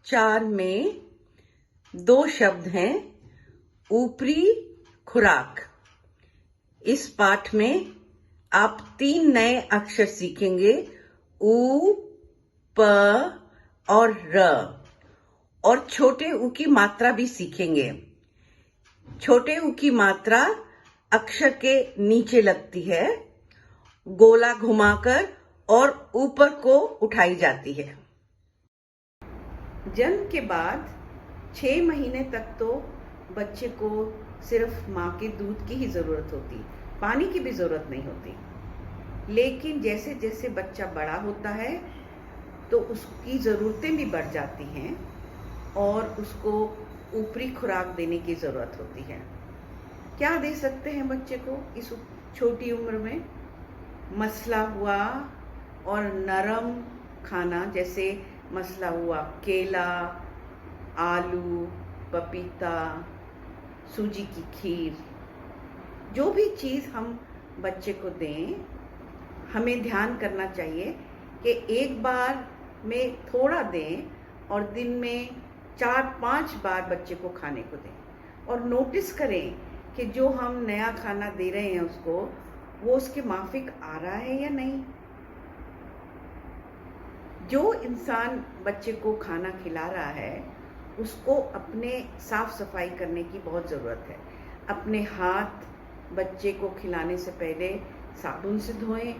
4 में 2 शब्द हैं ऊपरी खुराक। इस पाठ में आप 3 नए अक्षर सीखेंगे ऊ, प और र, और छोटे ऊ की मात्रा भी सीखेंगे। छोटे ऊ की मात्रा अक्षर के नीचे लगती है, गोला घुमाकर और ऊपर को उठाई जाती है। जन्म के बाद 6 महीने तक तो बच्चे को सिर्फ माँ के दूध की ही ज़रूरत होती, पानी की भी ज़रूरत नहीं होती। लेकिन जैसे जैसे बच्चा बड़ा होता है तो उसकी ज़रूरतें भी बढ़ जाती हैं और उसको ऊपरी खुराक देने की ज़रूरत होती है। क्या दे सकते हैं बच्चे को इस छोटी उम्र में? मसला हुआ और नरम खाना, जैसे मसला हुआ केला, आलू, पपीता, सूजी की खीर। जो भी चीज़ हम बच्चे को दें, हमें ध्यान करना चाहिए कि एक बार में थोड़ा दें और दिन में 4-5 बार बच्चे को खाने को दें। और नोटिस करें कि जो हम नया खाना दे रहे हैं उसको, वो उसके माफिक आ रहा है या नहीं। जो इंसान बच्चे को खाना खिला रहा है उसको अपने साफ सफाई करने की बहुत ज़रूरत है। अपने हाथ बच्चे को खिलाने से पहले साबुन से धोएं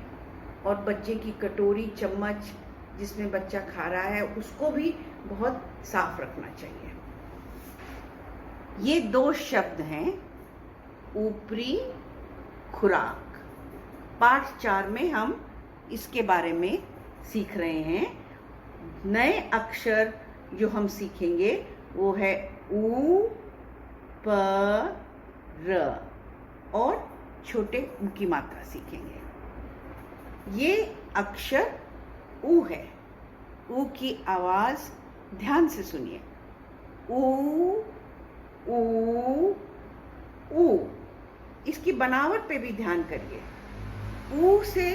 और बच्चे की कटोरी, चम्मच जिसमें बच्चा खा रहा है उसको भी बहुत साफ रखना चाहिए। ये 2 शब्द हैं ऊपरी खुराक। पाठ 4 में हम इसके बारे में सीख रहे हैं। नए अक्षर जो हम सीखेंगे वो है ऊ, प, र, और छोटे ऊ की मात्रा सीखेंगे। ये अक्षर ऊ है। ऊ की आवाज ध्यान से सुनिए। ऊ, ऊ, ऊ। इसकी बनावट पे भी ध्यान करिए। ऊ से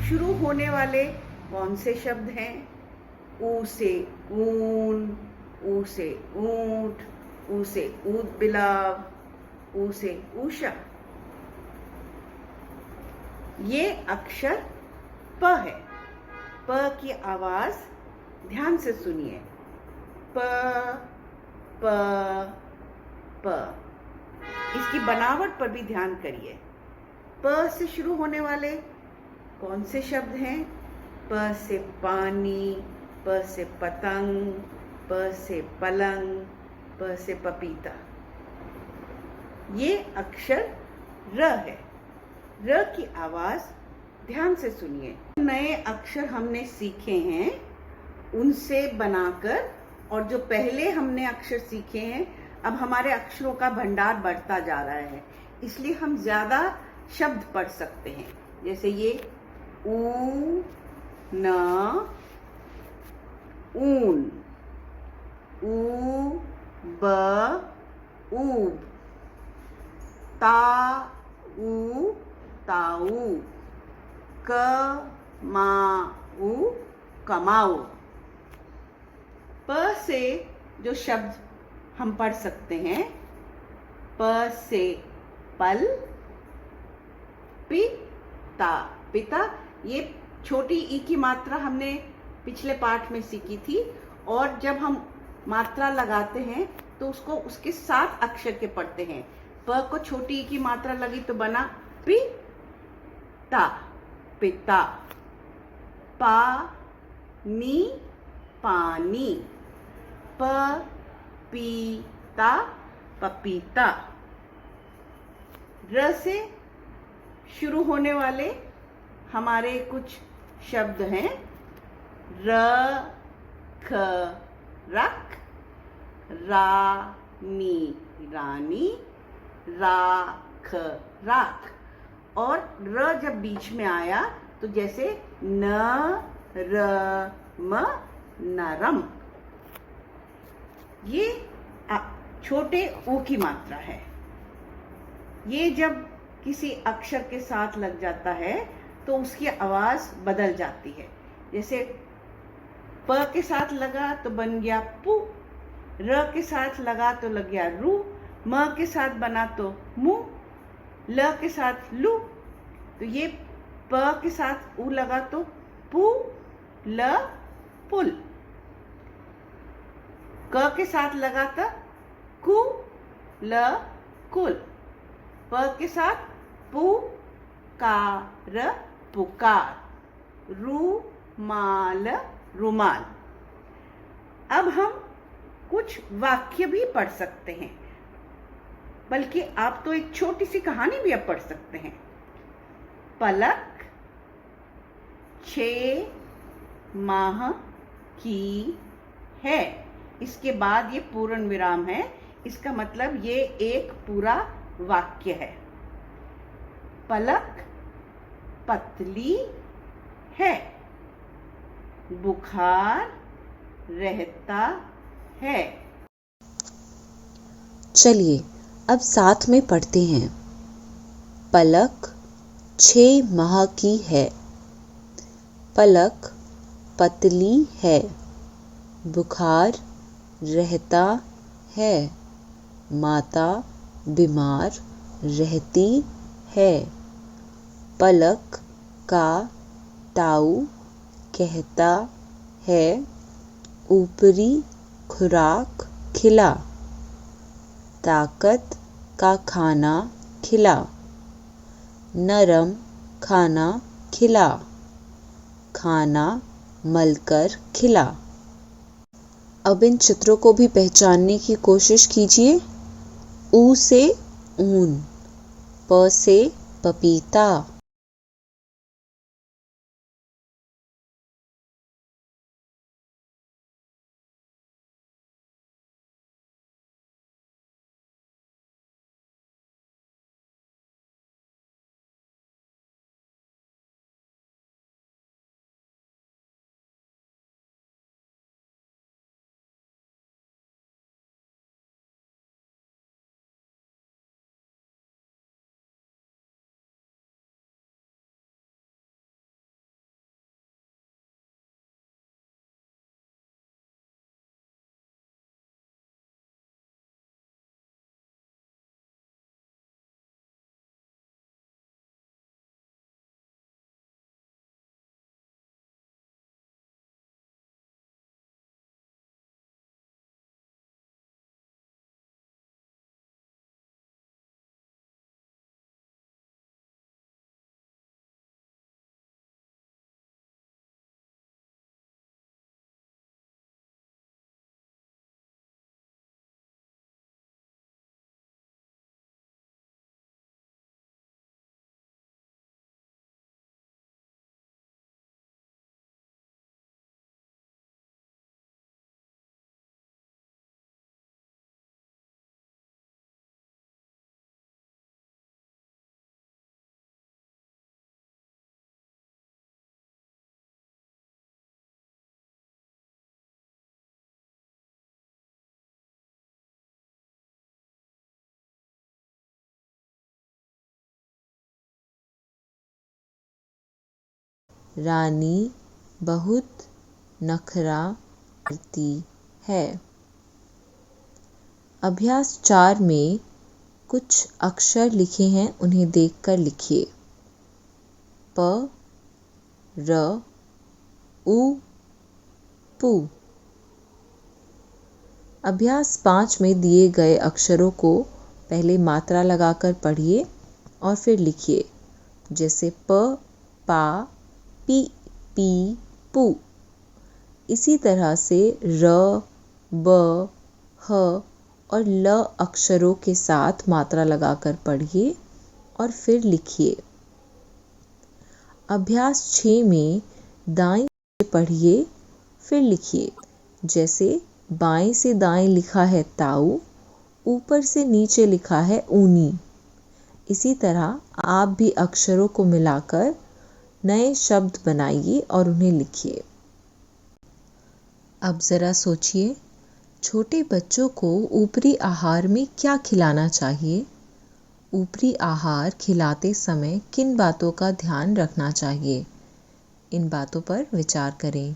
शुरू होने वाले कौन से शब्द हैं? ऊ से ऊन, ऊ से ऊंट, ऊ से ऊद बिलाव, ऊ से ऊषा। ये अक्षर प है। प की आवाज ध्यान से सुनिए। प, प, प। इसकी बनावट पर भी ध्यान करिए। प से शुरू होने वाले कौन से शब्द हैं? प से पानी, प से पतंग, प से पलंग, प से पपीता। ये अक्षर र है। र की आवाज ध्यान से सुनिए। नए अक्षर हमने सीखे हैं उनसे बनाकर, और जो पहले हमने अक्षर सीखे हैं, अब हमारे अक्षरों का भंडार बढ़ता जा रहा है, इसलिए हम ज्यादा शब्द पढ़ सकते हैं। जैसे ये ऊ, न, ऊन, ऊ, ब, ऊब, ता, ऊ, ताऊ, क, मा, ऊ, कमाऊ। प से जो शब्द हम पढ़ सकते हैं, प से पल, पिता, पिता। ये छोटी ई की मात्रा हमने पिछले पाठ में सीखी थी, और जब हम मात्रा लगाते हैं तो उसको उसके साथ अक्षर के पढ़ते हैं। प को छोटी ई की मात्रा लगी तो बना पिता, पिता। पा, नी, पानी, प, पीता, पपीता। र से शुरू होने वाले हमारे कुछ शब्द हैं र, ख, रख, रानी, रानी, राख, राख। और र जब बीच में आया तो जैसे न, र, म, नरम। ये छोटे ऊ की मात्रा है। ये जब किसी अक्षर के साथ लग जाता है तो उसकी आवाज बदल जाती है। जैसे प के साथ लगा तो बन गया पु, र के साथ लगा तो लग गया रू, म के साथ बना तो मु, ल के साथ लू, तो ये प के साथ उ लगा तो पु ल पुल। क के साथ लगा तो कु ल कुल, प के साथ पु कार पुकार, रूमाल रुमाल। अब हम कुछ वाक्य भी पढ़ सकते हैं, बल्कि आप तो एक छोटी सी कहानी भी अब पढ़ सकते हैं। पलक 6 माह की है। इसके बाद ये पूर्ण विराम है, इसका मतलब ये एक पूरा वाक्य है। पलक पतली है, बुखार रहता है। चलिए अब साथ में पढ़ते हैं। पलक 6 माह की है, पलक पतली है, बुखार रहता है, माता बीमार रहती है। पलक का ताऊ कहता है, ऊपरी खुराक खिला, ताकत का खाना खिला, नरम खाना खिला, खाना मलकर खिला। अब इन चित्रों को भी पहचानने की कोशिश कीजिए। ऊ से ऊन, प से पपीता, रानी बहुत नखरा करती है। अभ्यास 4 में कुछ अक्षर लिखे हैं, उन्हें देखकर लिखिए। प, र, उ, पु। अभ्यास 5 में दिए गए अक्षरों को पहले मात्रा लगाकर पढ़िए और फिर लिखिए, जैसे प, पा, पी, पी, पू। इसी तरह से र, ब, ह और ल अक्षरों के साथ मात्रा लगाकर पढ़िए और फिर लिखिए। अभ्यास 6 में दाएं से पढ़िए फिर लिखिए, जैसे बाएं से दाएं लिखा है ताऊ, ऊपर से नीचे लिखा है ऊनी। इसी तरह आप भी अक्षरों को मिलाकर नए शब्द बनाइए और उन्हें लिखिए। अब ज़रा सोचिए, छोटे बच्चों को ऊपरी आहार में क्या खिलाना चाहिए? ऊपरी आहार खिलाते समय किन बातों का ध्यान रखना चाहिए? इन बातों पर विचार करें।